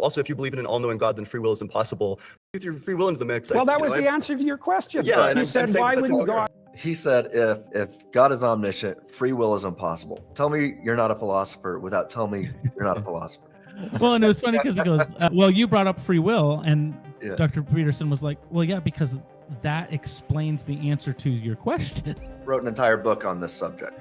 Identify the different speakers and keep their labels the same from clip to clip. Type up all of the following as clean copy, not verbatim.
Speaker 1: also, if you believe in an all-knowing God, then free will is impossible. With your free will into the mix.
Speaker 2: Well, that was the answer to your question.
Speaker 1: Yeah, and
Speaker 2: You
Speaker 1: I'm
Speaker 2: said,
Speaker 1: saying
Speaker 2: why
Speaker 1: that's
Speaker 2: wouldn't God?
Speaker 3: He said, if God is omniscient, free will is impossible. Tell me you're not a philosopher without telling me you're not a philosopher.
Speaker 4: Well, and it was funny because he goes, well, you brought up free will, and
Speaker 3: Yeah.
Speaker 4: Dr. Peterson was like, well, yeah, because that explains the answer to your question.
Speaker 3: Wrote an entire book on this subject.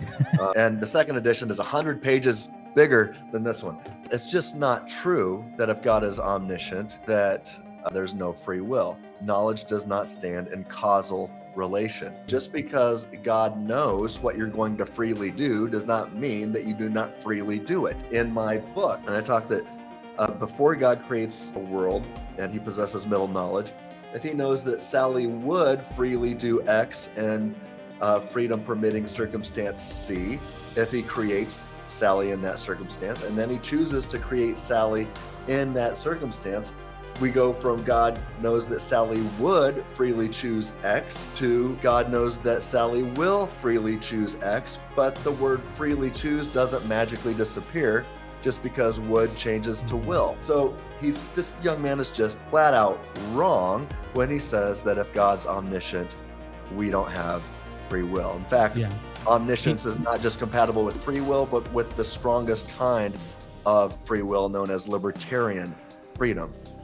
Speaker 3: And the second edition is 100 pages bigger than this one. It's just not true that if God is omniscient, that there's no free will. Knowledge does not stand in causal relation. Just because God knows what you're going to freely do does not mean that you do not freely do it. In my book, and I talk that before God creates a world and he possesses middle knowledge, if he knows that Sally would freely do X and freedom permitting circumstance C, if he creates Sally in that circumstance, and then he chooses to create Sally in that circumstance, we go from God knows that Sally would freely choose X to God knows that Sally will freely choose X, but the word freely choose doesn't magically disappear just because would changes to will. So this young man is just flat out wrong when he says that if God's omniscient, we don't have free will. In fact, omniscience is not just compatible with free will, but with the strongest kind of free will known as libertarian freedom.